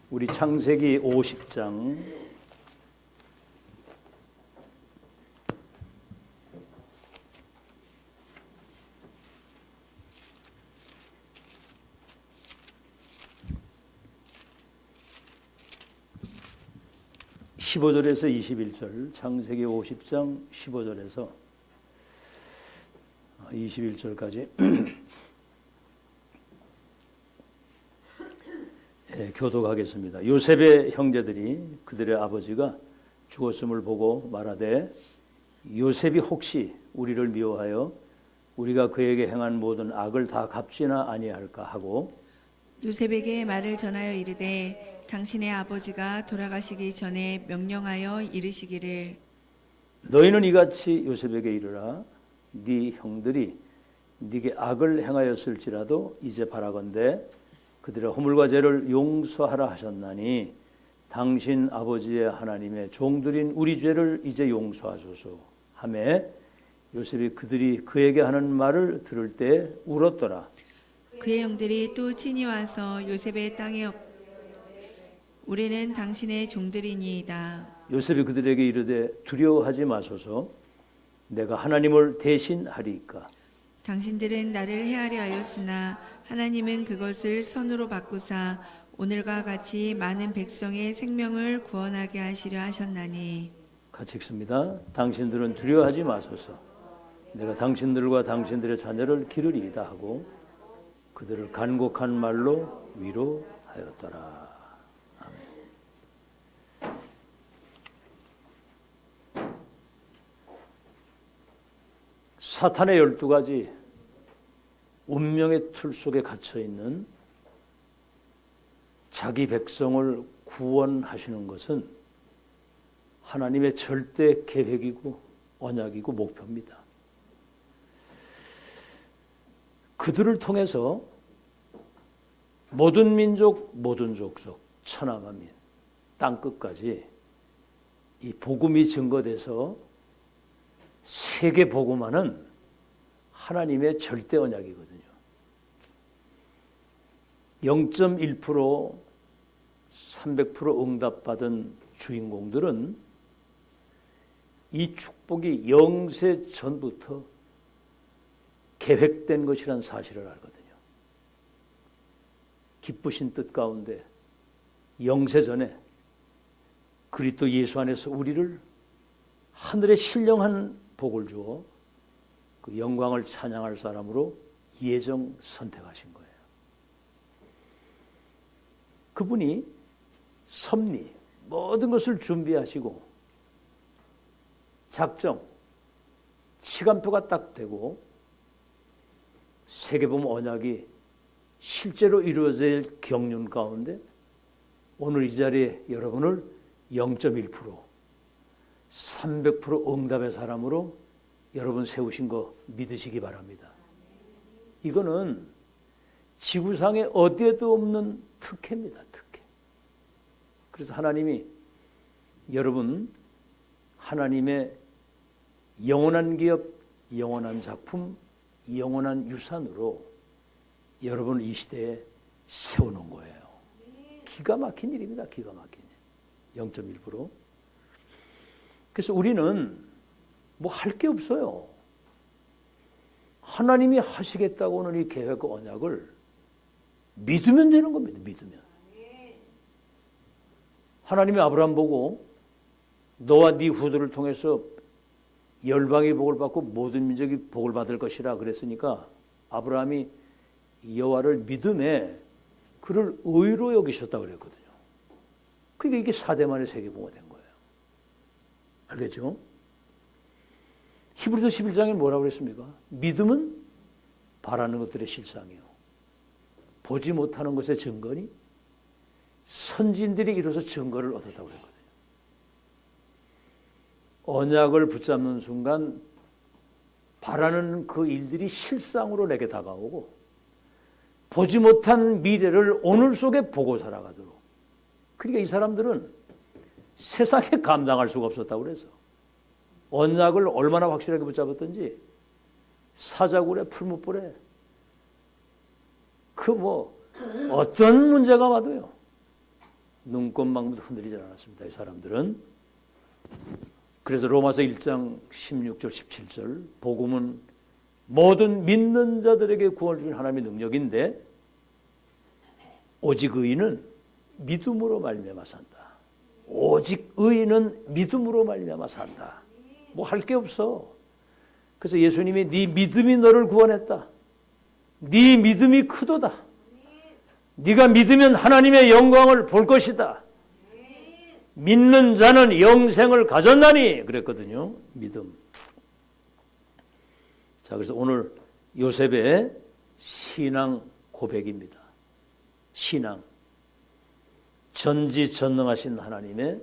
우리 창세기 50장 15절에서 21절, 창세기 50장 15절에서 21절까지 교독하겠습니다. 요셉의 형제들이 그들의 아버지가 죽었음을 보고 말하되 요셉이 혹시 우리를 미워하여 우리가 그에게 행한 모든 악을 다 갚지나 아니할까 하고 요셉에게 말을 전하여 이르되 당신의 아버지가 돌아가시기 전에 명령하여 이르시기를 너희는 이같이 요셉에게 이르라 네 형들이 네게 악을 행하였을지라도 이제 바라건대 그들의 허물과 죄를 용서하라 하셨나니 당신 아버지의 하나님의 종들인 우리 죄를 이제 용서하소서 하매 요셉이 그들이 그에게 하는 말을 들을 때 울었더라. 그의 형들이 또 친히 와서 요셉의 땅에 우리는 당신의 종들이니이다. 요셉이 그들에게 이르되 두려워하지 마소서 내가 하나님을 대신하리이까. 당신들은 나를 해하려 하였으나 하나님은 그것을 선으로 바꾸사 오늘과 같이 많은 백성의 생명을 구원하게 하시려 하셨나니. 같이 읽습니다. 당신들은 두려워하지 마소서 내가 당신들과 당신들의 자녀를 기르리이다 하고 그들을 간곡한 말로 위로하였더라. 아멘. 사탄의 12가지 운명의 틀 속에 갇혀있는 자기 백성을 구원하시는 것은 하나님의 절대 계획이고 언약이고 목표입니다. 그들을 통해서 모든 민족, 모든 족속, 천하만민, 땅끝까지 이 복음이 증거돼서 세계 복음화는 하나님의 절대 언약이거든요. 0.1% 300% 응답받은 주인공들은 이 축복이 영세 전부터 계획된 것이란 사실을 알거든요. 기쁘신 뜻 가운데 영세 전에 그리스도 예수 안에서 우리를 하늘의 신령한 복을 주어 그 영광을 찬양할 사람으로 예정 선택하신 거예요. 그분이 섭리, 모든 것을 준비하시고 작정, 시간표가 딱 되고 세계복음 언약이 실제로 이루어질 경륜 가운데 오늘 이 자리에 여러분을 0.1% 300% 응답의 사람으로 여러분 세우신 거 믿으시기 바랍니다. 이거는 지구상에 어디에도 없는 특혜입니다. 특혜. 그래서 하나님이 여러분 하나님의 영원한 기업, 영원한 작품, 영원한 유산으로 여러분을 이 시대에 세워놓은 거예요. 기가 막힌 일입니다. 기가 막힌 일. 0.1%. 그래서 우리는 뭐 할 게 없어요. 하나님이 하시겠다고 하는 이 계획과 언약을 믿으면 되는 겁니다. 믿으면. 하나님이 아브라함 보고 너와 네 후손을 통해서 열방의 복을 받고 모든 민족이 복을 받을 것이라 그랬으니까 아브라함이 여호와를 믿음에 그를 의로 여기셨다고 그랬거든요. 그러니까 이게 4대만의 세계복음이 된 거예요. 알겠죠? 히브리서 11장에 뭐라고 그랬습니까? 믿음은 바라는 것들의 실상이요 보지 못하는 것의 증거니 선진들이 이로써 증거를 얻었다고 그랬거든요. 언약을 붙잡는 순간 바라는 그 일들이 실상으로 내게 다가오고 보지 못한 미래를 오늘 속에 보고 살아가도록. 그러니까 이 사람들은 세상에 감당할 수가 없었다고 그래서 언약을 얼마나 확실하게 붙잡았던지 사자굴에 풀무불에 그 어떤 문제가 와도요 눈꽃만큼도 흔들리지 않았습니다. 이 사람들은. 그래서 로마서 1장 16절 17절 복음은 모든 믿는 자들에게 구원을 주는 하나님의 능력인데 오직 의인은 믿음으로 말미암아 산다. 오직 의인은 믿음으로 말미암아 산다. 뭐 할 게 없어. 그래서 예수님이 네 믿음이 너를 구원했다. 네 믿음이 크도다. 네가 믿으면 하나님의 영광을 볼 것이다. 믿는 자는 영생을 가졌나니 그랬거든요. 믿음. 자, 그래서 오늘 요셉의 신앙 고백입니다. 신앙. 전지전능하신 하나님의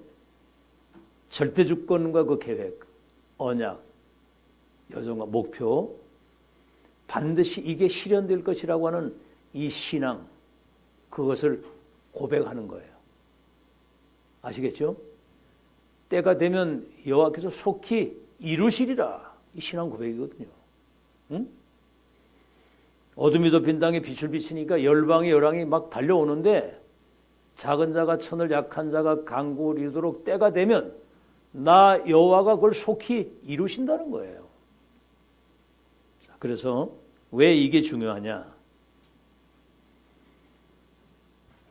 절대 주권과 그 계획, 언약, 여정과 목표, 반드시 이게 실현될 것이라고 하는 이 신앙, 그것을 고백하는 거예요. 아시겠죠? 때가 되면 여호와께서 속히 이루시리라. 이 신앙 고백이거든요. 응? 어둠이 덮인 땅에 빛을 비치니까 열방의 열왕이 막 달려오는데 작은 자가 천을 약한 자가 강구를 이루도록 때가 되면 나 여호와가 그걸 속히 이루신다는 거예요. 자, 그래서 왜 이게 중요하냐?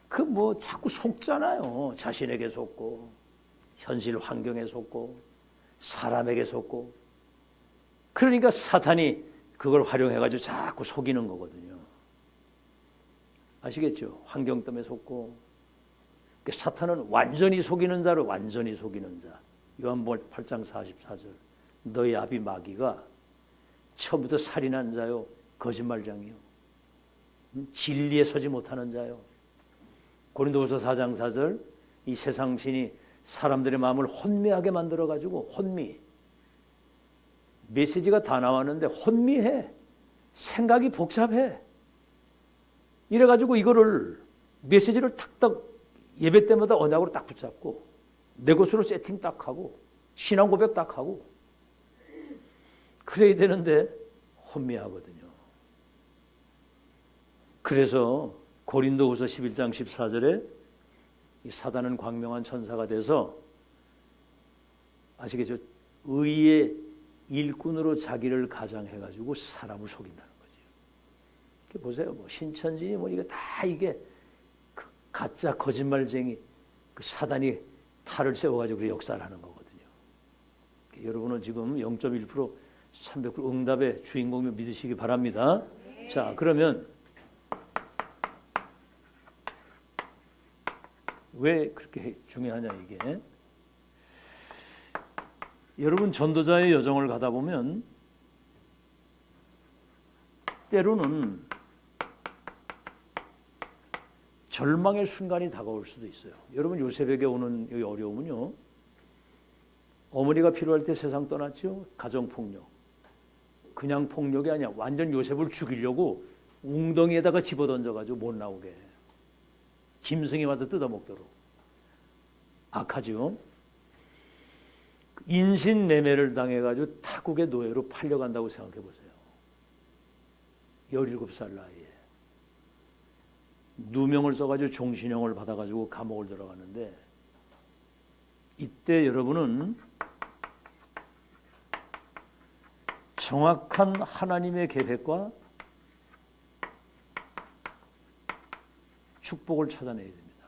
그 뭐 자꾸 속잖아요. 자신에게 속고 현실 환경에 속고 사람에게 속고. 그러니까 사탄이 그걸 활용해가지고 자꾸 속이는 거거든요. 아시겠죠? 환경 때문에 속고. 사탄은 완전히 속이는 자를 완전히 속이는 자. 요한복음 8장 44절. 너희 아비 마귀가 처음부터 살인한 자요, 거짓말장이요, 진리에 서지 못하는 자요. 고린도후서 4장 4절. 이 세상 신이 사람들의 마음을 혼미하게 만들어가지고 혼미. 메시지가 다 나왔는데 혼미해. 생각이 복잡해. 이래가지고 이거를 메시지를 탁탁 예배 때마다 언약으로 딱 붙잡고 내 것으로 세팅 딱 하고 신앙 고백 딱 하고 그래야 되는데 혼미하거든요. 그래서 고린도후서 11장 14절에 이 사단은 광명한 천사가 돼서 아시겠죠? 의의 일꾼으로 자기를 가장해가지고 사람을 속인다는 거죠. 보세요. 뭐 신천지 뭐 이게 다 이게 그 가짜 거짓말쟁이 그 사단이 탈을 세워가지고 역사를 하는 거거든요. 여러분은 지금 0.1% 300% 응답의 주인공을 믿으시기 바랍니다. 네. 자, 그러면 왜 그렇게 중요하냐 이게. 여러분 전도자의 여정을 가다 보면 때로는 절망의 순간이 다가올 수도 있어요. 여러분 요셉에게 오는 이 어려움은요. 어머니가 필요할 때 세상 떠났죠. 가정폭력. 그냥 폭력이 아니야. 완전 요셉을 죽이려고 웅덩이에다가 집어던져가지고 못 나오게 해. 짐승이 와서 뜯어먹도록. 악하죠. 인신매매를 당해가지고 타국의 노예로 팔려간다고 생각해 보세요. 17살 나이에. 누명을 써가지고 종신형을 받아가지고 감옥을 들어가는데 이때 여러분은 정확한 하나님의 계획과 축복을 찾아내야 됩니다.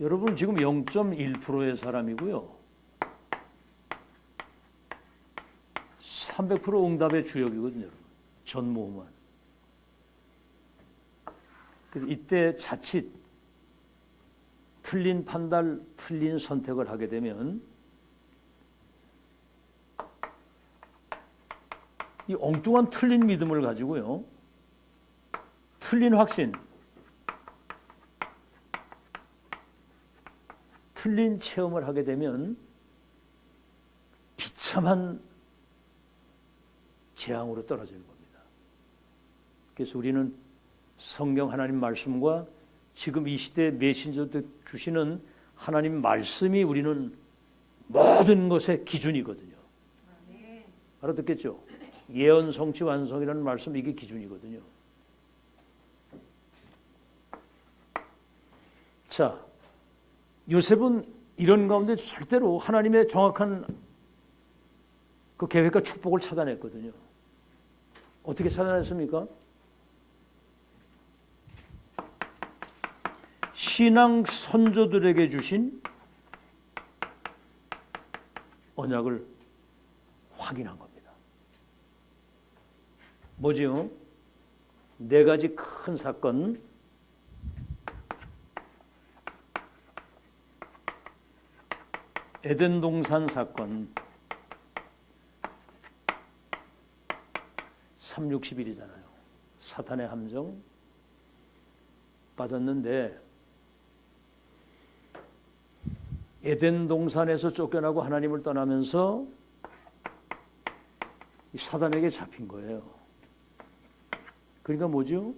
여러분 지금 0.1%의 사람이고요. 300% 응답의 주역이거든요. 여러분. 전무후무한. 그래서 이때 자칫 틀린 판단, 틀린 선택을 하게 되면 이 엉뚱한 틀린 믿음을 가지고요. 틀린 확신, 틀린 체험을 하게 되면 비참한 재앙으로 떨어지는 겁니다. 그래서 우리는 성경 하나님 말씀과 지금 이 시대 메신저도 주시는 하나님 말씀이 우리는 모든 것의 기준이거든요. 알아듣겠죠? 예언 성취 완성이라는 말씀 이게 기준이거든요. 자, 요셉은 이런 가운데 절대로 하나님의 정확한 그 계획과 축복을 차단했거든요. 어떻게 차단했습니까? 신앙 선조들에게 주신 언약을 확인한 겁니다. 뭐지요? 네 가지 큰 사건. 에덴 동산 사건. 360일이잖아요. 사탄의 함정 빠졌는데 에덴 동산에서 쫓겨나고 하나님을 떠나면서 사단에게 잡힌 거예요. 그러니까 뭐죠?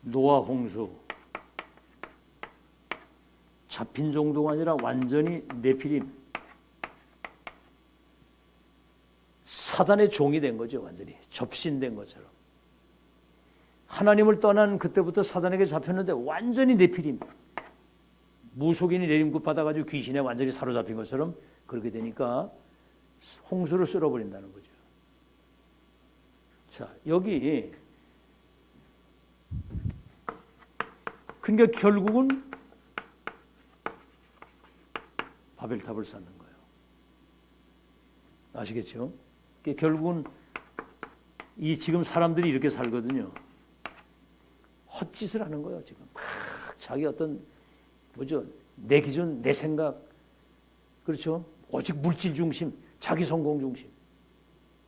노아 홍수. 잡힌 정도가 아니라 완전히 네피림. 사단의 종이 된 거죠. 완전히 접신된 것처럼. 하나님을 떠난 그때부터 사단에게 잡혔는데 완전히 네피림. 무속인이 내림굿 받아가지고 귀신에 완전히 사로잡힌 것처럼 그렇게 되니까 홍수를 쓸어버린다는 거죠. 자, 여기 그러니까 결국은 바벨탑을 쌓는 거예요. 아시겠죠? 결국은 이 지금 사람들이 이렇게 살거든요. 헛짓을 하는 거예요. 지금 막 자기 어떤 뭐죠? 내 기준, 내 생각, 그렇죠? 오직 물질 중심, 자기 성공 중심.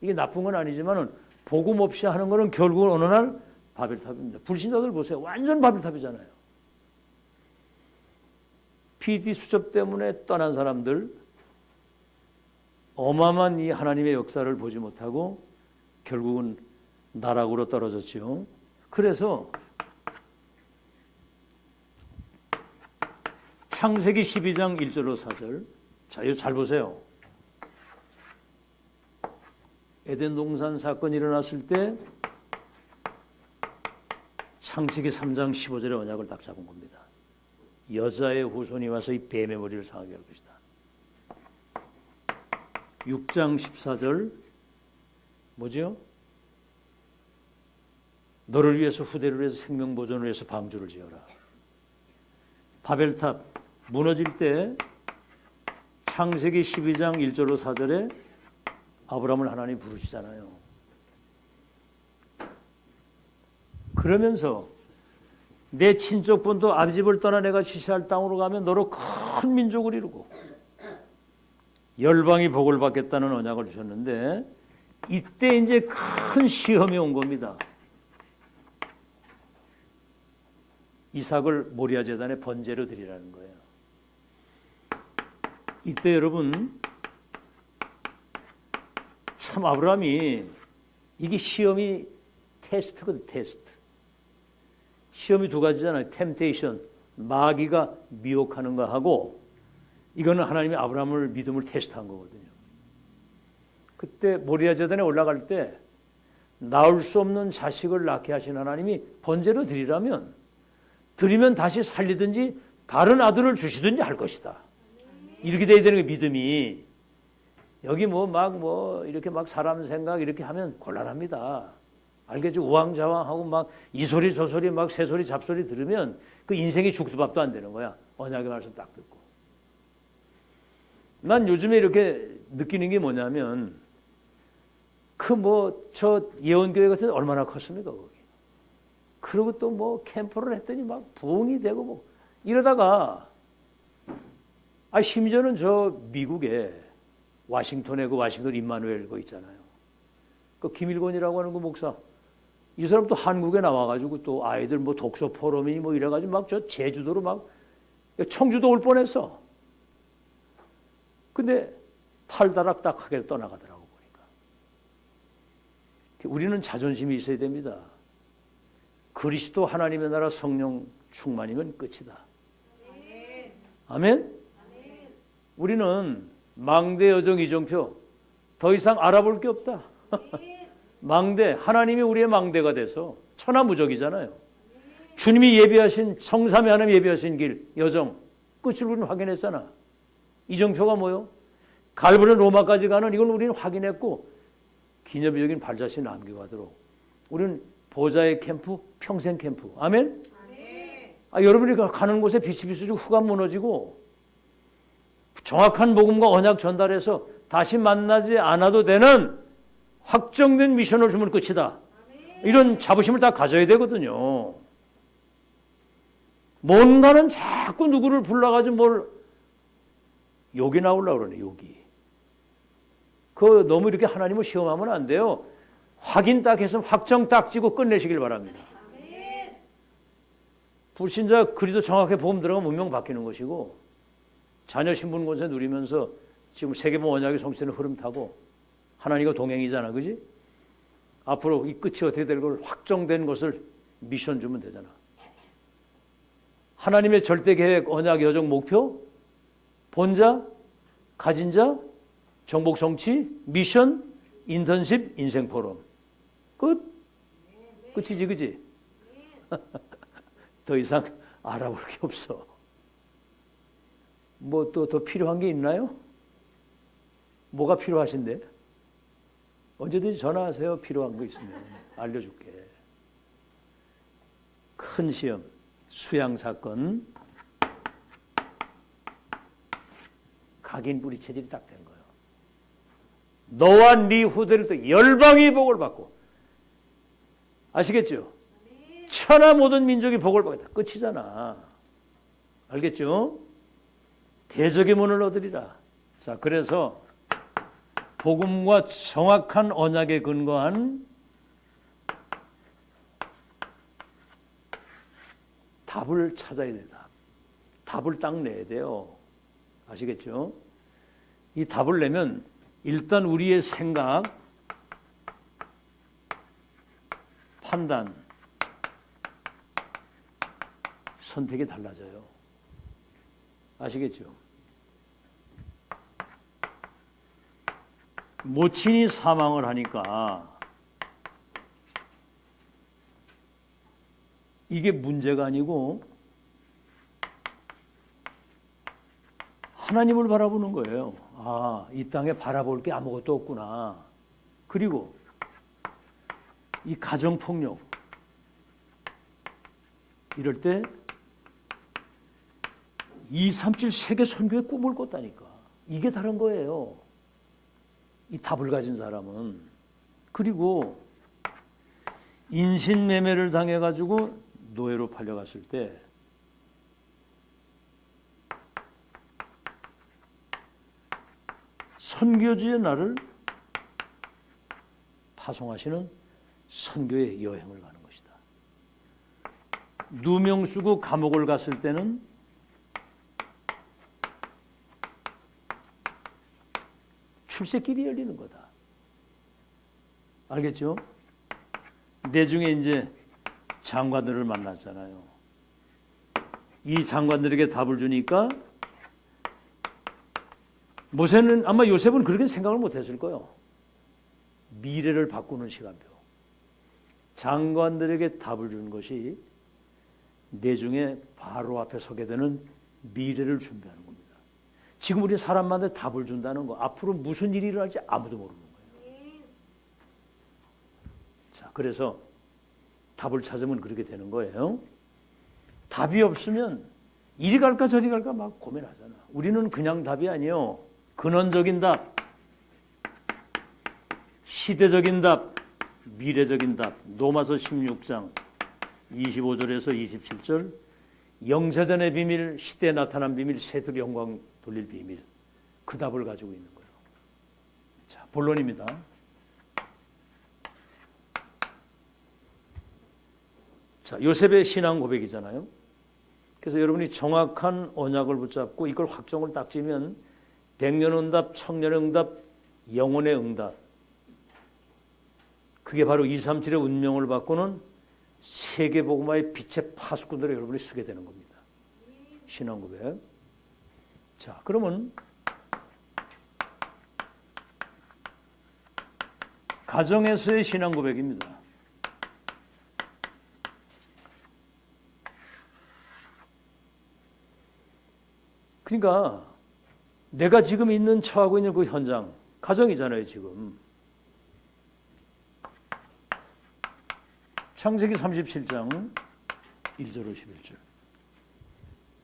이게 나쁜 건 아니지만은 복음 없이 하는 거는 결국은 어느 날 바벨탑입니다. 불신자들 보세요. 완전 바벨탑이잖아요. PD 수첩 때문에 떠난 사람들, 어마어마한 이 하나님의 역사를 보지 못하고 결국은 나락으로 떨어졌죠. 그래서 창세기 12장 1절로 4절. 자, 이거 잘 보세요. 에덴 동산 사건이 일어났을 때 창세기 3장 15절의 언약을 딱 잡은 겁니다. 여자의 후손이 와서 이 뱀의 머리를 상하게 할 것이다. 6장 14절 뭐죠? 너를 위해서 후대를 위해서 생명 보존을 위해서 방주를 지어라. 바벨탑 무너질 때 창세기 12장 1절로 4절에 아브라함을 하나님 부르시잖아요. 그러면서 내 친족분도 아비집을 떠나 내가 지시할 땅으로 가면 너로 큰 민족을 이루고 열방이 복을 받겠다는 언약을 주셨는데 이때 이제 큰 시험이 온 겁니다. 이삭을 모리아 제단에 번제로 드리라는 거예요. 이때 여러분 참 아브라함이 이게 시험이 테스트거든. 테스트. 시험이 두 가지잖아요. 템테이션, 마귀가 미혹하는 거 하고 이거는 하나님이 아브라함을 믿음을 테스트한 거거든요. 그때 모리아 제단에 올라갈 때 낳을 수 없는 자식을 낳게 하신 하나님이 번제로 드리라면 드리면 다시 살리든지 다른 아들을 주시든지 할 것이다. 이렇게 돼야 되는 게 믿음이. 여기 이렇게 막 사람 생각 이렇게 하면 곤란합니다. 알겠죠? 우왕좌왕하고 막 이 소리 저 소리 막 새소리 잡소리 들으면 그 인생이 죽도 밥도 안 되는 거야. 언약의 말씀 딱 듣고. 난 요즘에 이렇게 느끼는 게 뭐냐면 저 예언교회 같은 데 얼마나 컸습니까 거기. 그리고 또 캠프를 했더니 막 부흥이 되고 뭐 이러다가 심지어는 저 미국에 워싱턴에 그 워싱턴 임마누엘 거 있잖아요. 그 김일권이라고 하는 그 목사. 이 사람 또 한국에 나와가지고 또 아이들 독서 포럼이 이래가지고 막 저 제주도로 막 청주도 올 뻔했어. 근데 탈다락딱하게 떠나가더라고 보니까. 우리는 자존심이 있어야 됩니다. 그리스도 하나님의 나라 성령 충만이면 끝이다. 아멘? 우리는 망대 여정 이정표 더 이상 알아볼 게 없다. 망대, 하나님이 우리의 망대가 돼서 천하무적이잖아요. 주님이 예비하신 성삼위 하나님 예비하신 길 여정 끝을 우리는 확인했잖아. 이정표가 뭐요? 갈보는 로마까지 가는 이걸 우리는 확인했고 기념비적인 발자취 남겨가도록 우리는 보좌의 캠프, 평생 캠프. 아멘? 여러분이 가는 곳에 비치비치고 후가 무너지고 정확한 복음과 언약 전달해서 다시 만나지 않아도 되는 확정된 미션을 주면 끝이다. 이런 자부심을 다 가져야 되거든요. 뭔가는 자꾸 누구를 불러가지고 뭘 욕이 나오려고 그러네. 욕이. 너무 이렇게 하나님을 시험하면 안 돼요. 확인 딱 해서 확정 딱 찍고 끝내시길 바랍니다. 불신자 그리도 정확하게 복음 들어가면 운명 바뀌는 것이고 자녀 신분 권세 누리면서 지금 세계본 언약의 성취되는 흐름 타고 하나님과 동행이잖아. 그지? 앞으로 이 끝이 어떻게 될 걸 확정된 것을 미션 주면 되잖아. 하나님의 절대 계획, 언약, 여정, 목표, 본자, 가진 자, 정복 성취, 미션, 인턴십, 인생 포럼. 끝? 끝이지, 그지? 더 이상 알아볼 게 없어. 뭐 또 더 필요한 게 있나요? 뭐가 필요하신데? 언제든지 전화하세요. 필요한 거 있으면 알려줄게. 큰 시험, 수양 사건, 각인 뿌리 체질이 딱 된 거예요. 너와 네 후대를 또 열방이 복을 받고, 아시겠죠? 천하 모든 민족이 복을 받겠다. 끝이잖아. 알겠죠? 대적의 문을 얻으리라. 자, 그래서 복음과 정확한 언약에 근거한 답을 찾아야 된다. 답을 딱 내야 돼요. 아시겠죠? 이 답을 내면 일단 우리의 생각, 판단, 선택이 달라져요. 아시겠죠? 모친이 사망을 하니까 이게 문제가 아니고 하나님을 바라보는 거예요. 아, 이 땅에 바라볼 게 아무것도 없구나. 그리고 이 가정폭력 이럴 때 237 세계 선교의 꿈을 꿨다니까. 이게 다른 거예요. 이 답을 가진 사람은. 그리고 인신매매를 당해가지고 노예로 팔려갔을 때 선교지의 나를 파송하시는 선교의 여행을 가는 것이다. 누명 쓰고 감옥을 갔을 때는 출세길이 열리는 거다. 알겠죠? 내중에 이제 장관들을 만났잖아요. 이 장관들에게 답을 주니까 모세는 아마 요셉은 그렇게 생각을 못했을 거예요. 미래를 바꾸는 시간표. 장관들에게 답을 준 것이 내중에 바로 앞에 서게 되는 미래를 준비하는 겁니다. 지금 우리 사람한테 답을 준다는 거, 앞으로 무슨 일이 일어날지 아무도 모르는 거예요. 자, 그래서 답을 찾으면 그렇게 되는 거예요. 답이 없으면 이리 갈까 저리 갈까 막 고민하잖아. 우리는 그냥 답이 아니에요. 근원적인 답, 시대적인 답, 미래적인 답. 로마서 16장 25절에서 27절 영세전의 비밀, 시대에 나타난 비밀, 새들 영광 돌릴 비밀. 그 답을 가지고 있는 거예요. 자, 본론입니다. 자, 요셉의 신앙 고백이잖아요. 그래서 여러분이 정확한 언약을 붙잡고 이걸 확정을 딱 지면 백년 응답, 청년 응답, 영혼의 응답. 그게 바로 237의 운명을 바꾸는 세계복음화의 빛의 파수꾼들을 여러분이 쓰게 되는 겁니다. 신앙 고백. 자, 그러면 가정에서의 신앙 고백입니다. 그러니까 내가 지금 처하고 있는 그 현장, 가정이잖아요, 지금. 창세기 37장 1절로 11절.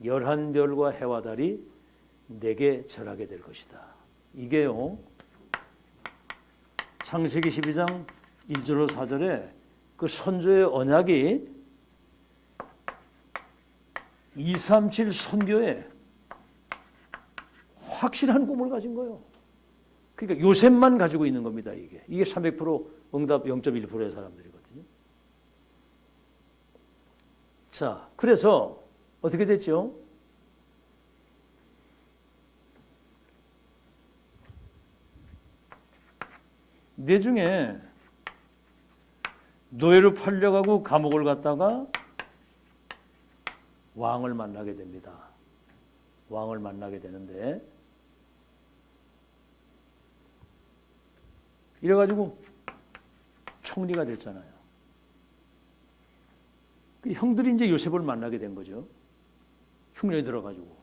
11별과 해와 달이 내게 절하게 될 것이다. 이게요, 창세기 12장 1절로 4절에 그 선조의 언약이 237 선교에 확실한 꿈을 가진 거예요. 그러니까 요셉만 가지고 있는 겁니다. 이게 300% 응답 0.1%의 사람들이거든요. 자, 그래서 어떻게 됐죠? 내중에 노예로 팔려가고 감옥을 갔다가 왕을 만나게 됩니다. 왕을 만나게 되는데 이래가지고 총리가 됐잖아요. 그 형들이 이제 요셉을 만나게 된 거죠. 흉년이 들어가지고.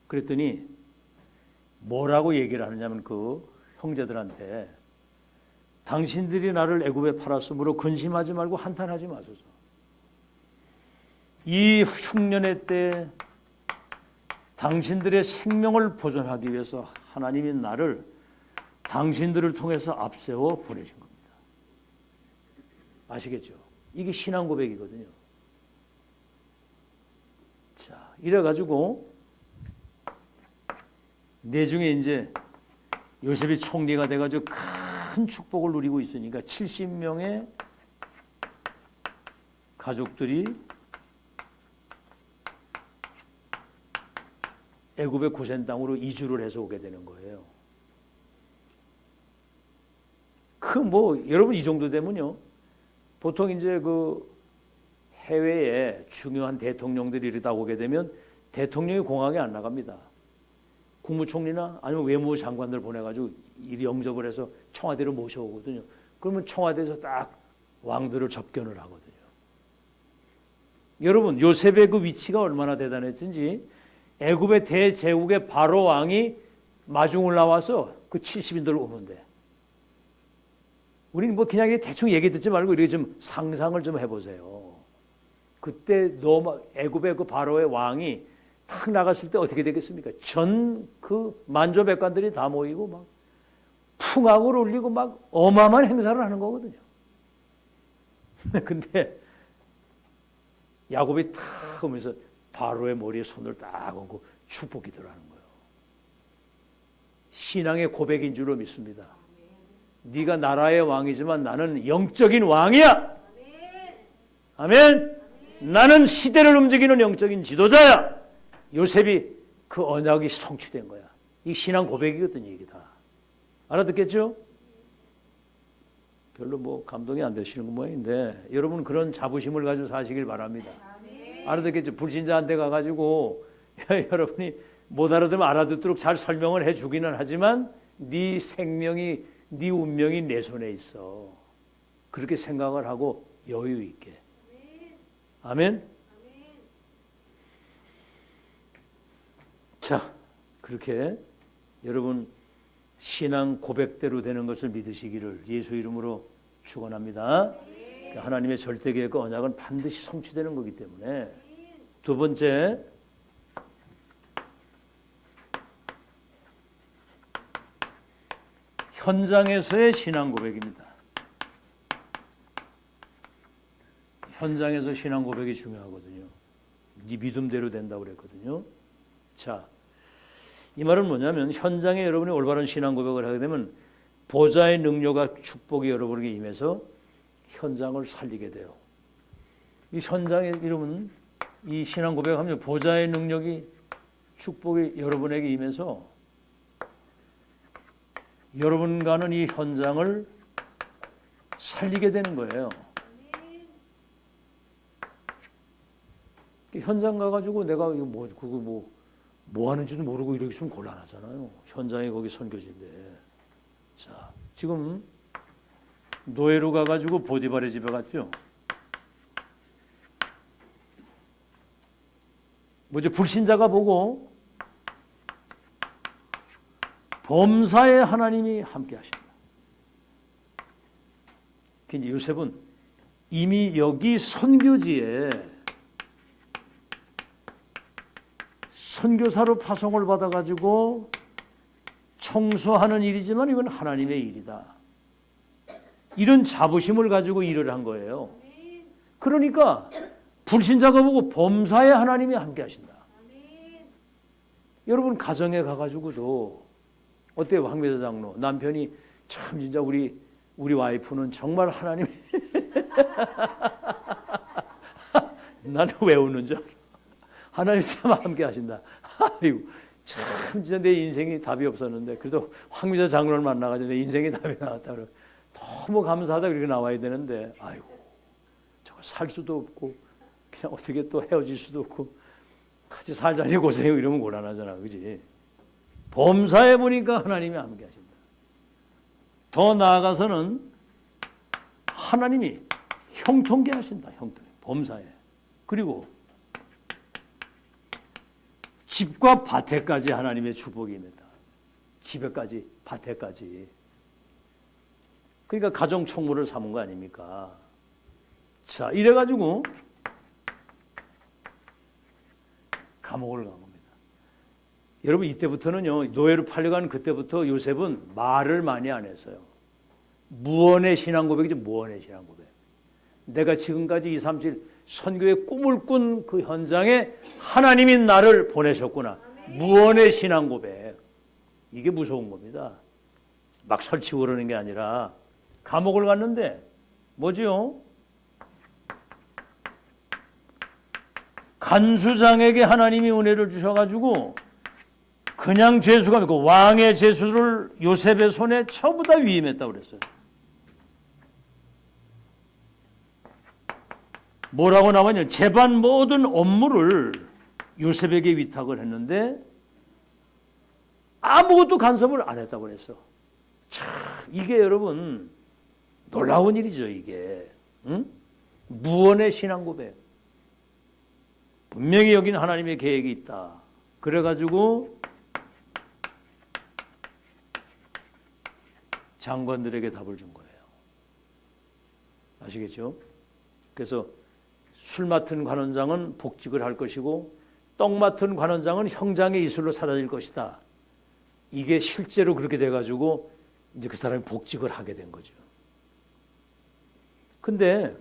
그랬더니 뭐라고 얘기를 하느냐면 그 형제들한테 당신들이 나를 애굽에 팔았으므로 근심하지 말고 한탄하지 마소서. 이 흉년의 때 당신들의 생명을 보존하기 위해서 하나님이 나를 당신들을 통해서 앞세워 보내신 겁니다. 아시겠죠? 이게 신앙 고백이거든요. 자, 이래가지고 내중에 이제 요셉이 총리가 돼가지고 큰 축복을 누리고 있으니까 70명의 가족들이 애굽의 고센 땅으로 이주를 해서 오게 되는 거예요. 여러분 이 정도 되면요. 보통 이제 그 해외에 중요한 대통령들이 이러다 오게 되면 대통령이 공항에 안 나갑니다. 국무총리나 아니면 외무부 장관들 보내가지고 이 영접을 해서 청와대로 모셔오거든요. 그러면 청와대에서 딱 왕들을 접견을 하거든요. 여러분 요셉의 그 위치가 얼마나 대단했든지 애굽의 대제국의 바로 왕이 마중을 나와서 그 70인들을 오는데 우리는 그냥 대충 얘기 듣지 말고 이렇게 좀 상상을 좀 해보세요. 그때 애굽의 그 바로의 왕이 탁 나갔을 때 어떻게 되겠습니까? 전 그 만조백관들이 다 모이고 막 풍악을 울리고 막 어마어마한 행사를 하는 거거든요. 근데 야곱이 탁 하면서 바로의 머리에 손을 딱 얹고 축복 기도를 하는 거예요. 신앙의 고백인 줄로 믿습니다. 네가 나라의 왕이지만 나는 영적인 왕이야. 아멘. 나는 시대를 움직이는 영적인 지도자야. 요셉이 그 언약이 성취된 거야. 이 신앙 고백이거든요. 이게 다. 알아듣겠죠? 별로 감동이 안 되시는 거 모양인데 여러분 그런 자부심을 가지고 사시길 바랍니다. 알아듣겠죠? 불신자한테 가가지고 여러분이 못 알아들으면 알아듣도록 잘 설명을 해주기는 하지만 네 생명이 네 운명이 내 손에 있어. 그렇게 생각을 하고 여유 있게. 아멘. 자, 그렇게 여러분 신앙 고백대로 되는 것을 믿으시기를 예수 이름으로 축원합니다. 하나님의 절대 계획과 언약은 반드시 성취되는 거기 때문에. 두 번째, 현장에서의 신앙 고백입니다. 현장에서 신앙 고백이 중요하거든요. 네 믿음대로 된다고 그랬거든요. 자, 이 말은 뭐냐면 현장에 여러분이 올바른 신앙 고백을 하게 되면 보좌의 능력과 축복이 여러분에게 임해서 현장을 살리게 돼요. 이 현장에 이러면 이 신앙 고백하면 보좌의 능력이 축복이 여러분에게 임해서 여러분과는 이 현장을 살리게 되는 거예요. 현장 가가지고 내가 이거 뭐 하는지도 모르고 이러기 좀 곤란하잖아요. 현장에 거기 선교지인데. 자, 지금 노예로 가가지고 보디발의 집에 갔죠. 이제 불신자가 보고 범사에 하나님이 함께 하신다. 이제 요셉은 이미 여기 선교지에 선교사로 파송을 받아가지고 청소하는 일이지만 이건 하나님의 일이다. 이런 자부심을 가지고 일을 한 거예요. 그러니까 불신자가 보고 범사에 하나님이 함께 하신다. 여러분 가정에 가가지고도 어때요? 황미자 장로 남편이 참 진짜 우리 와이프는 정말 하나님 나는 왜 웃는 줄 알아? 하나님 참 함께 하신다. 아이고 참 진짜 내 인생이 답이 없었는데 그래도 황미자 장로를 만나가지고 내 인생이 답이 나왔다 그래. 너무 감사하다 그렇게 나와야 되는데 아이고 저거 살 수도 없고 그냥 어떻게 또 헤어질 수도 없고 같이 살자니 고생이고 이러면 곤란하잖아, 그지? 범사에 보니까 하나님이 함께 하신다. 더 나아가서는 하나님이 형통케 하신다. 범사에. 그리고 집과 밭에까지 하나님의 축복이 임했다. 집에까지 밭에까지. 그러니까 가정 총무를 삼은 거 아닙니까? 자, 이래가지고 감옥을 간 겁니다. 여러분 이때부터는요, 노예로 팔려간 그때부터 요셉은 말을 많이 안 했어요. 무언의 신앙 고백이죠. 무언의 신앙 고백. 내가 지금까지 237 선교의 꿈을 꾼 그 현장에 하나님이 나를 보내셨구나. 무언의 신앙 고백. 이게 무서운 겁니다. 막 설치고 그러는 게 아니라 감옥을 갔는데 뭐지요? 간수장에게 하나님이 은혜를 주셔가지고 그냥 죄수가 아니고 왕의 죄수를 요셉의 손에 전부 다 위임했다고 그랬어요. 뭐라고 나왔냐? 재반 모든 업무를 요셉에게 위탁을 했는데 아무것도 간섭을 안 했다고 그랬어. 참, 이게 여러분 놀라운 일이죠, 이게. 응? 무언의 신앙 고백. 분명히 여기는 하나님의 계획이 있다. 그래가지고 장관들에게 답을 준 거예요. 아시겠죠? 그래서 술 맡은 관원장은 복직을 할 것이고 떡 맡은 관원장은 형장의 이슬로 사라질 것이다. 이게 실제로 그렇게 돼가지고 이제 그 사람이 복직을 하게 된 거죠. 근데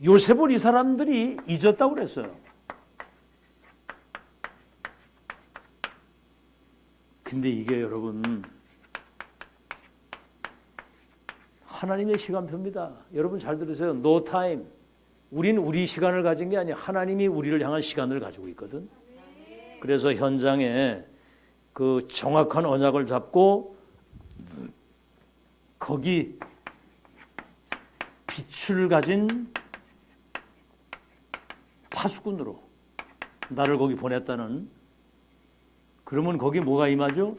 요셉을 이 사람들이 잊었다고 그랬어요. 근데 이게 여러분 하나님의 시간표입니다. 여러분 잘 들으세요. No time. 우린 우리 시간을 가진 게 아니야. 하나님이 우리를 향한 시간을 가지고 있거든. 그래서 현장에 그 정확한 언약을 잡고 거기 빛을 가진 파수꾼으로 나를 거기 보냈다는. 그러면 거기 뭐가 임하죠?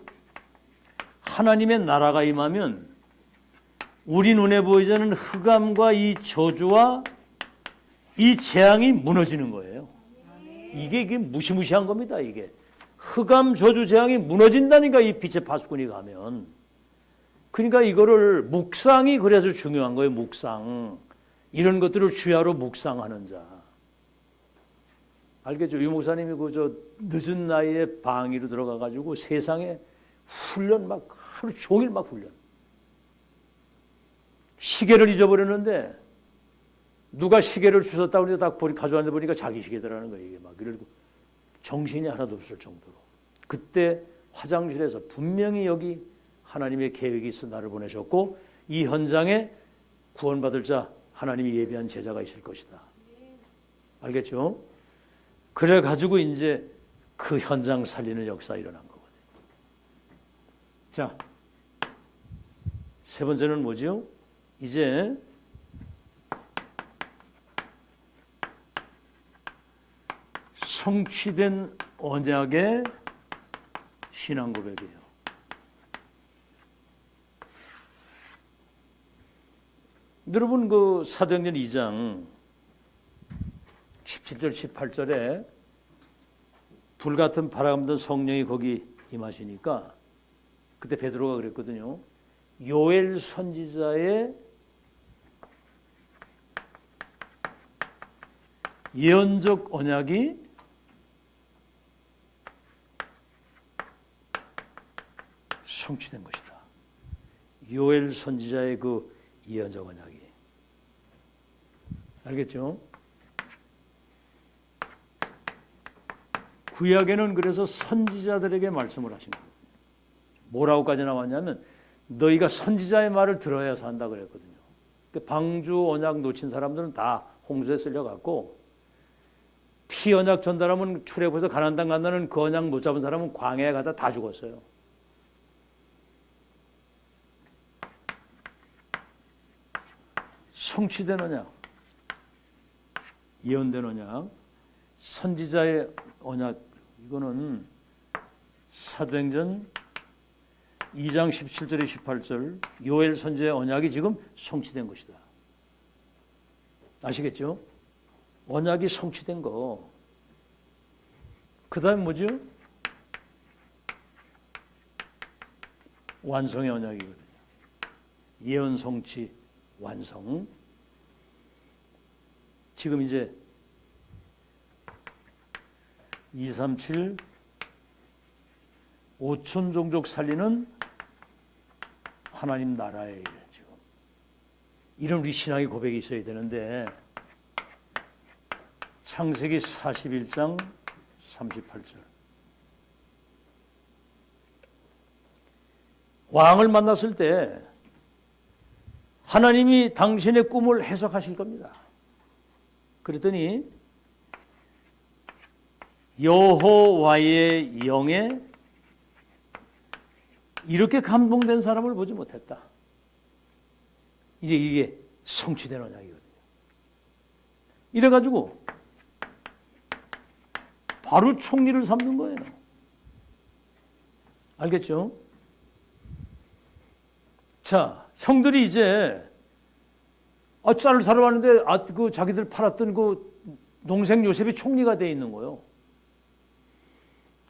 하나님의 나라가 임하면 우리 눈에 보이지 않는 흑암과 이 저주와 이 재앙이 무너지는 거예요. 이게 무시무시한 겁니다. 이게 흑암 저주 재앙이 무너진다니까, 이 빛의 파수꾼이 가면. 그러니까 이거를 묵상이 그래서 중요한 거예요. 묵상. 이런 것들을 주야로 묵상하는 자. 알겠죠? 유 목사님이 저 늦은 나이에 방위로 들어가 가지고 세상에 훈련 막 하루 종일 막 훈련. 시계를 잊어버렸는데 누가 시계를 주웠다고 해서 딱 가져왔는데 보니까 자기 시계더라는 거예요. 이게 막 이러고 정신이 하나도 없을 정도로. 그때 화장실에서 분명히 여기 하나님의 계획이 있어 나를 보내셨고 이 현장에 구원받을 자, 하나님이 예비한 제자가 있을 것이다. 알겠죠? 그래 가지고 이제 그 현장 살리는 역사 일어난 거거든요. 자, 세 번째는 뭐지요? 이제 성취된 언약의 신앙 고백이에요. 여러분 그 사도행전 2장 17절 18절에 불같은 바람 같은 성령이 거기 임하시니까 그때 베드로가 그랬거든요. 요엘 선지자의 예언적 언약이 성취된 것이다. 요엘 선지자의 그 예언적 언약이. 알겠죠? 구약에는 그래서 선지자들에게 말씀을 하신 거예요. 뭐라고까지 나왔냐면 너희가 선지자의 말을 들어야 산다 그랬거든요. 방주 언약 놓친 사람들은 다 홍수에 쓸려갔고 피 언약 전달하면 출애굽해서 가나안 땅 간다는 그 언약 못 잡은 사람은 광야에 가다 다 죽었어요. 성취된 언약, 예언된 언약, 선지자의 언약, 이거는 사도행전 2장 17절에 18절 요엘 선지자의 언약이 지금 성취된 것이다. 아시겠죠? 언약이 성취된 거. 그 다음 뭐죠? 완성의 언약이거든요. 예언 성취 완성. 지금 이제 237 5천 종족 살리는 하나님 나라의 일. 지금 이런 우리 신앙의 고백이 있어야 되는데 창세기 41장 38절 왕을 만났을 때 하나님이 당신의 꿈을 해석하실 겁니다. 그랬더니 여호와의 영에 이렇게 감동된 사람을 보지 못했다. 이게 성취된 언약이거든요. 이래가지고 바로 총리를 삼는 거예요. 알겠죠? 자, 형들이 이제 쌀을 사러 왔는데 그 자기들 팔았던 그 동생 요셉이 총리가 돼 있는 거예요.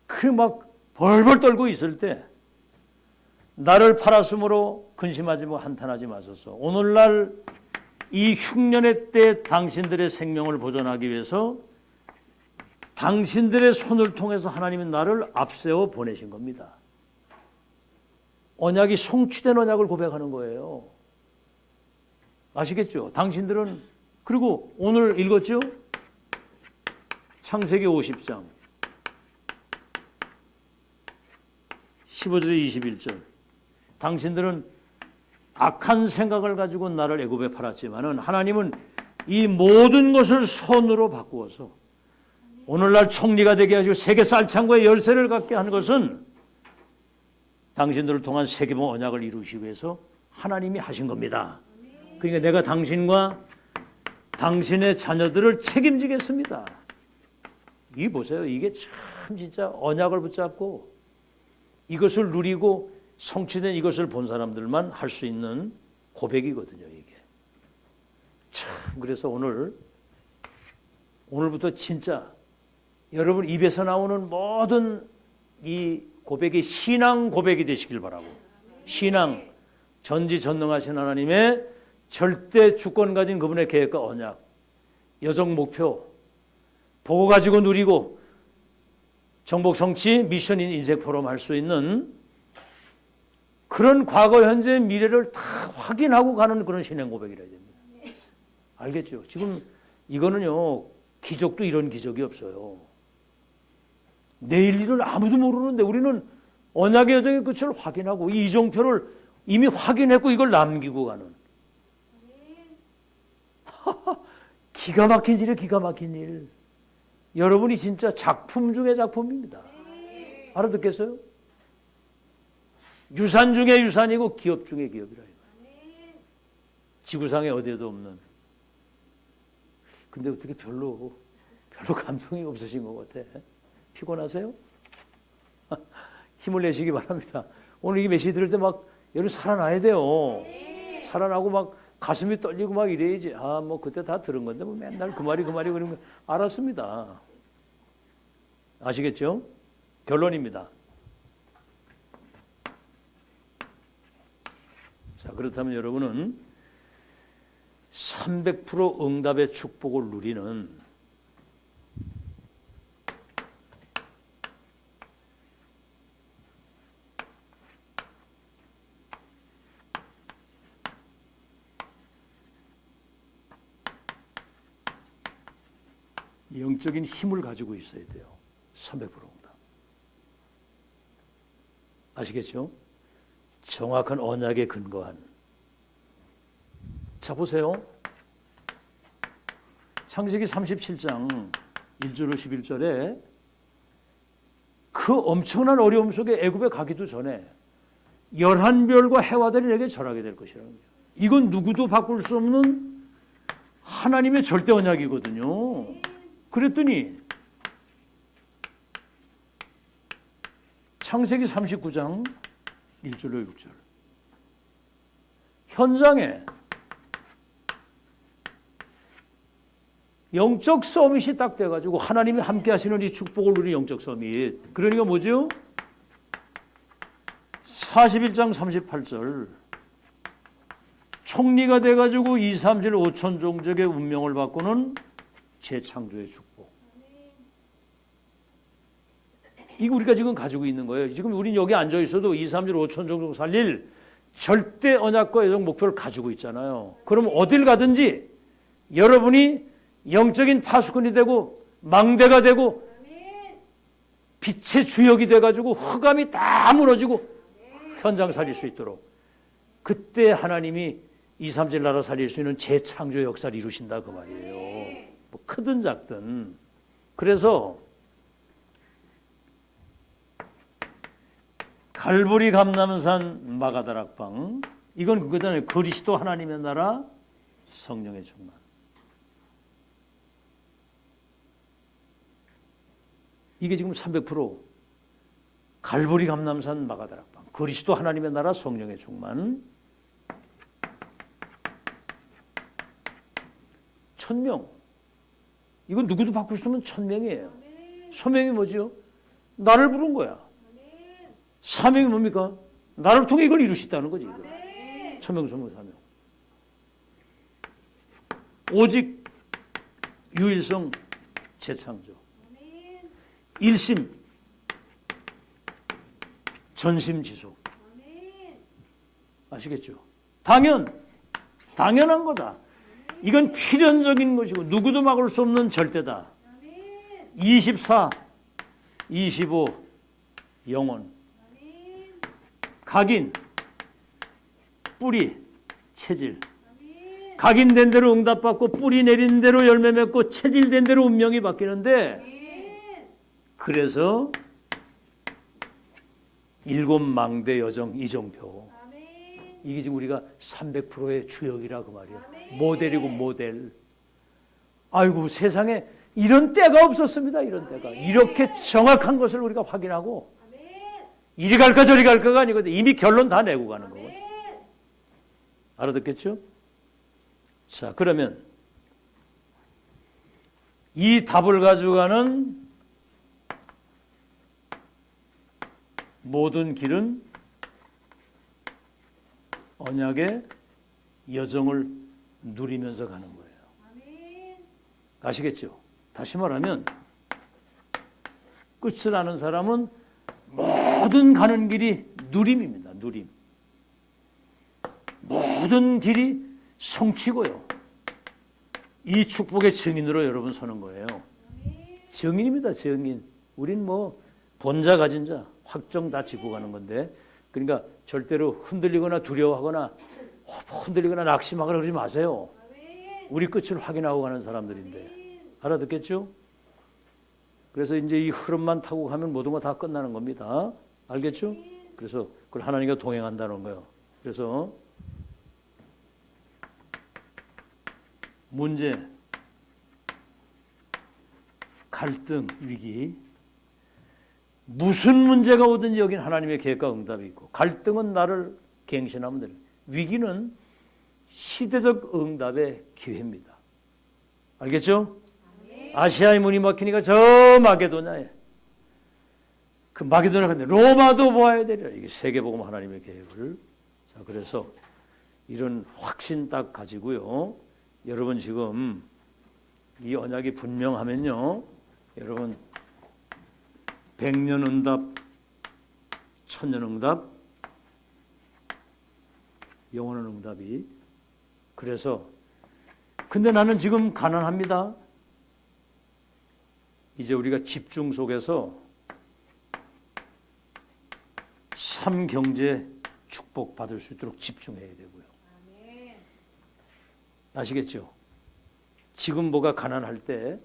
그 막 벌벌 떨고 있을 때 나를 팔았으므로 근심하지 뭐 한탄하지 마소서. 오늘날 이 흉년의 때 당신들의 생명을 보존하기 위해서 당신들의 손을 통해서 하나님은 나를 앞세워 보내신 겁니다. 언약이 성취된 언약을 고백하는 거예요. 아시겠죠? 당신들은 그리고 오늘 읽었죠? 창세기 50장 15절에 21절 당신들은 악한 생각을 가지고 나를 애굽에 팔았지만은 하나님은 이 모든 것을 선으로 바꾸어서 오늘날 총리가 되게 하시고 세계 쌀창고의 열쇠를 갖게 한 것은 당신들을 통한 세계보 언약을 이루시기 위해서 하나님이 하신 겁니다. 그러니까 내가 당신과 당신의 자녀들을 책임지겠습니다. 이 보세요. 이게 참 진짜 언약을 붙잡고 이것을 누리고 성취된 이것을 본 사람들만 할 수 있는 고백이거든요. 이게 참 그래서 오늘부터 진짜 여러분 입에서 나오는 모든 이 고백이 신앙 고백이 되시길 바라고 신앙 전지전능하신 하나님의 절대 주권 가진 그분의 계획과 언약 여정 목표 보고 가지고 누리고 정복 성취 미션 인생 포럼 할 수 있는 그런 과거 현재 미래를 다 확인하고 가는 그런 신앙 고백이라 해야 됩니다. 알겠죠? 지금 이거는요 기적도 이런 기적이 없어요. 내일 일은 아무도 모르는데 우리는 언약의 여정의 끝을 확인하고 이 이정표를 이미 확인했고 이걸 남기고 가는 기가 막힌 일이에요. 기가 막힌 일. 여러분이 진짜 작품 중의 작품입니다. 알아듣겠어요? 유산 중의 유산이고 기업 중의 기업이라. 지구상에 어디에도 없는. 근데 어떻게 별로 감동이 없으신 것 같아. 피곤하세요? 힘을 내시기 바랍니다. 오늘 이 메시지 들을 때 막 여러분 살아나야 돼요. 살아나고 막 가슴이 떨리고 막 이래야지. 뭐 그때 다 들은 건데 뭐 맨날 그 말이 그러는 거 알았습니다. 아시겠죠? 결론입니다. 자, 그렇다면 여러분은 300% 응답의 축복을 누리는 영적인 힘을 가지고 있어야 돼요. 300% 응답. 아시겠죠? 정확한 언약에 근거한. 자, 보세요. 창세기 37장 1절로 11절에 그 엄청난 어려움 속에 애굽에 가기도 전에 11별과 해와들이 내게 절하게 될 것이라는 거예요. 이건 누구도 바꿀 수 없는 하나님의 절대 언약이거든요. 그랬더니 창세기 39장 1절로 6절 현장에 영적 서밋이 딱 돼가지고 하나님이 함께 하시는 이 축복을 누린 영적 서밋. 그러니까 뭐죠? 41장 38절 총리가 돼가지고 2, 3질 5천 종족의 운명을 바꾸는 재창조의 축복. 이거 우리가 지금 가지고 있는 거예요. 지금 우린 여기 앉아 있어도 2, 3질 5천 종족 살릴 절대 언약과 예정 목표를 가지고 있잖아요. 그럼 어딜 가든지 여러분이 영적인 파수꾼이 되고 망대가 되고 빛의 주역이 돼가지고 흑암이 다 무너지고 현장 살릴 수 있도록 그때 하나님이 2, 3질 나라 살릴 수 있는 재창조 역사를 이루신다 그 말이에요. 뭐 크든 작든. 그래서 갈보리 감람산 마가다락방 이건 그거잖아요. 그리스도 하나님의 나라 성령의 충만. 이게 지금 300% 갈보리 감람산 마가다락방 그리스도 하나님의 나라 성령의 충만 1000명 이건 누구도 바꿀 수 없는 1000명이에요. 소명이 뭐지요? 나를 부른 거야. 사명이 뭡니까? 나를 통해 이걸 이룰 수 있다는 거지. 1000명 소명 사명 오직 유일성 재창조 일심 전심지속. 아시겠죠? 당연한 거다. 이건 필연적인 것이고 누구도 막을 수 없는 절대다. 24, 25 영원. 각인 뿌리 체질. 각인된 대로 응답받고 뿌리 내린 대로 열매 맺고 체질된 대로 운명이 바뀌는데 그래서 7망대 여정 이정표 이게 지금 우리가 300%의 주역이라 그 말이에요. 모델이고 모델. 아이고 세상에 이런 때가 없었습니다. 이런 때가. 이렇게 정확한 것을 우리가 확인하고 이리 갈까 저리 갈까가 아니거든. 이미 결론 다 내고 가는 거고. 알아듣겠죠? 자, 그러면 이 답을 가져가는 모든 길은 언약의 여정을 누리면서 가는 거예요. 아시겠죠? 다시 말하면 끝을 아는 사람은 모든 가는 길이 누림입니다. 누림. 모든 길이 성취고요. 이 축복의 증인으로 여러분 서는 거예요. 증인입니다. 증인. 우린 뭐 본자 가진 자 확정 다 짓고 가는 건데 그러니까 절대로 흔들리거나 두려워하거나 흔들리거나 낙심하거나 그러지 마세요. 우리 끝을 확인하고 가는 사람들인데 알아듣겠죠? 그래서 이제 이 흐름만 타고 가면 모든 거 다 끝나는 겁니다. 알겠죠? 그래서 그걸 하나님과 동행한다는 거예요. 그래서 문제, 갈등, 위기 무슨 문제가 오든지 여긴 하나님의 계획과 응답이 있고 갈등은 나를 갱신하면 됩니다. 위기는 시대적 응답의 기회입니다. 알겠죠? 아시아의 문이 막히니까 저 마게도냐에 그 마게도냐 근데 로마도 보아야 되리라. 이게 세계복음 하나님의 계획을. 자, 그래서 이런 확신 딱 가지고요. 여러분 지금 이 언약이 분명하면요. 여러분 100년 응답, 1000년 응답, 영원한 응답이. 그래서 근데 나는 지금 가난합니다. 이제 우리가 집중 속에서 3경제 축복 받을 수 있도록 집중해야 되고요. 아시겠죠? 지금 뭐가 가난할 때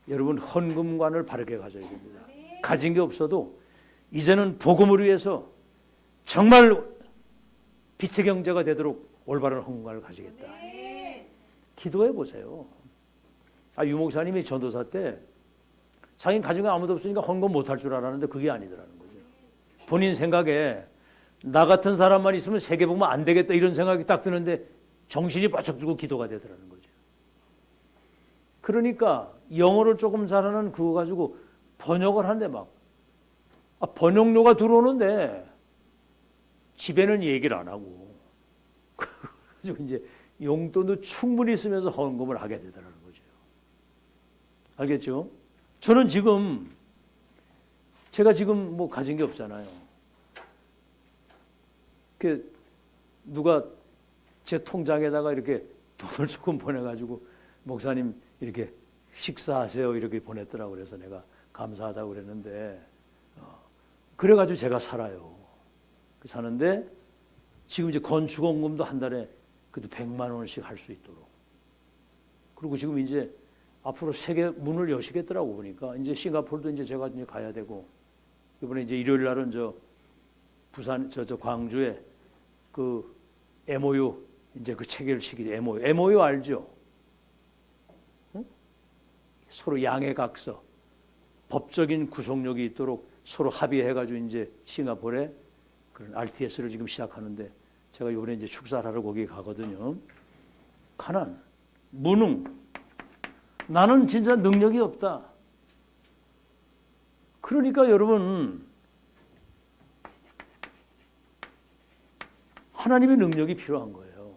여러분 헌금관을 바르게 가져야 됩니다. 가진 게 없어도 이제는 복음을 위해서 정말 빛의 경제가 되도록 올바른 헌금관을 가지겠다. 기도해 보세요. 유목사님이 전도사 때 자기는 가진 게 아무도 없으니까 헌금 못할 줄 알았는데 그게 아니더라는 거죠. 본인 생각에 나 같은 사람만 있으면 세계 보면 안 되겠다 이런 생각이 딱 드는데 정신이 바짝 들고 기도가 되더라는 거죠. 그러니까 영어를 조금 잘하는 그거 가지고 번역을 하는데 막 번역료가 들어오는데 집에는 얘기를 안 하고 그래가지고 이제 용돈도 충분히 쓰면서 헌금을 하게 되더라는 거죠. 알겠죠? 저는 지금 제가 지금 뭐 가진 게 없잖아요. 그 누가 제 통장에다가 이렇게 돈을 조금 보내가지고 목사님 이렇게 식사하세요 이렇게 보냈더라고. 그래서 내가 감사하다고 그랬는데 그래가지고 제가 살아요. 사는데 지금 이제 건축원금도 한 달에 그래도 100만 원씩 할 수 있도록. 그리고 지금 이제 앞으로 세계 문을 여시겠더라고 보니까 이제 싱가포르도 이제 제가 이제 가야 되고 이번에 이제 일요일 날은 저 부산 저 광주에 그 MOU 이제 그 체결식이 MOU 알죠? 응? 서로 양해각서 법적인 구속력이 있도록 서로 합의해가지고 이제 싱가포르에 그런 RTS를 지금 시작하는데 제가 이번에 이제 축사를 하러 거기 가거든요. 가난, 무능, 나는 진짜 능력이 없다. 그러니까 여러분 하나님의 능력이 필요한 거예요.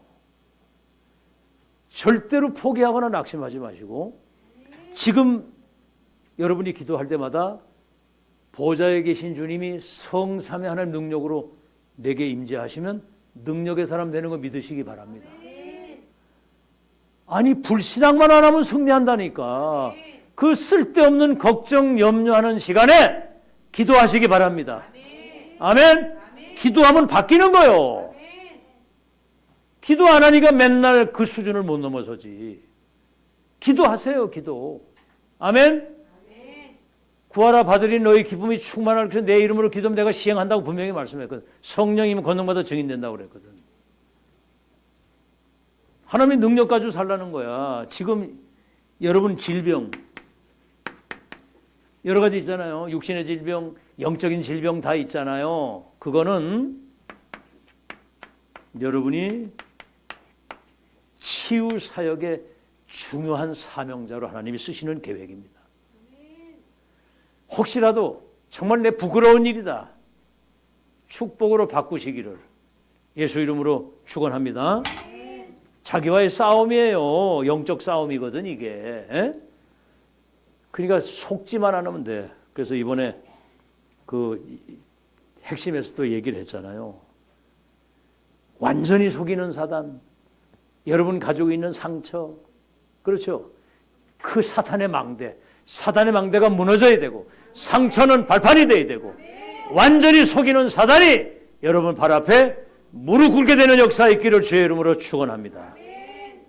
절대로 포기하거나 낙심하지 마시고 지금 여러분이 기도할 때마다 보좌에 계신 주님이 성삼의 하나님 능력으로 내게 임재하시면 능력의 사람 되는 거 믿으시기 바랍니다. 아니 불신앙만 안 하면 승리한다니까. 그 쓸데없는 걱정 염려하는 시간에 기도하시기 바랍니다. 아멘. 기도하면 바뀌는 거요. 기도 안 하니까 맨날 그 수준을 못 넘어서지. 기도하세요. 기도. 아멘. 구하라 받으리 너희 기쁨이 충만할 것이라 내 이름으로 기도하면 내가 시행한다고 분명히 말씀했거든. 성령이면 권능받아 증인된다고 그랬거든. 하나님의 능력 가지고 살라는 거야. 지금 여러분 질병 여러 가지 있잖아요. 육신의 질병, 영적인 질병 다 있잖아요. 그거는 여러분이 치유 사역의 중요한 사명자로 하나님이 쓰시는 계획입니다. 혹시라도 정말 내 부끄러운 일이다. 축복으로 바꾸시기를 예수 이름으로 축원합니다. 자기와의 싸움이에요. 영적 싸움이거든 이게. 그러니까 속지만 않으면 돼. 그래서 이번에 그 핵심에서도 얘기를 했잖아요. 완전히 속이는 사단, 여러분 가지고 있는 상처, 그렇죠? 그 사탄의 망대가 무너져야 되고 상처는 발판이 돼야 되고 완전히 속이는 사단이 여러분 발 앞에 무릎 꿇게 되는 역사 있기를 주의 이름으로 축원합니다.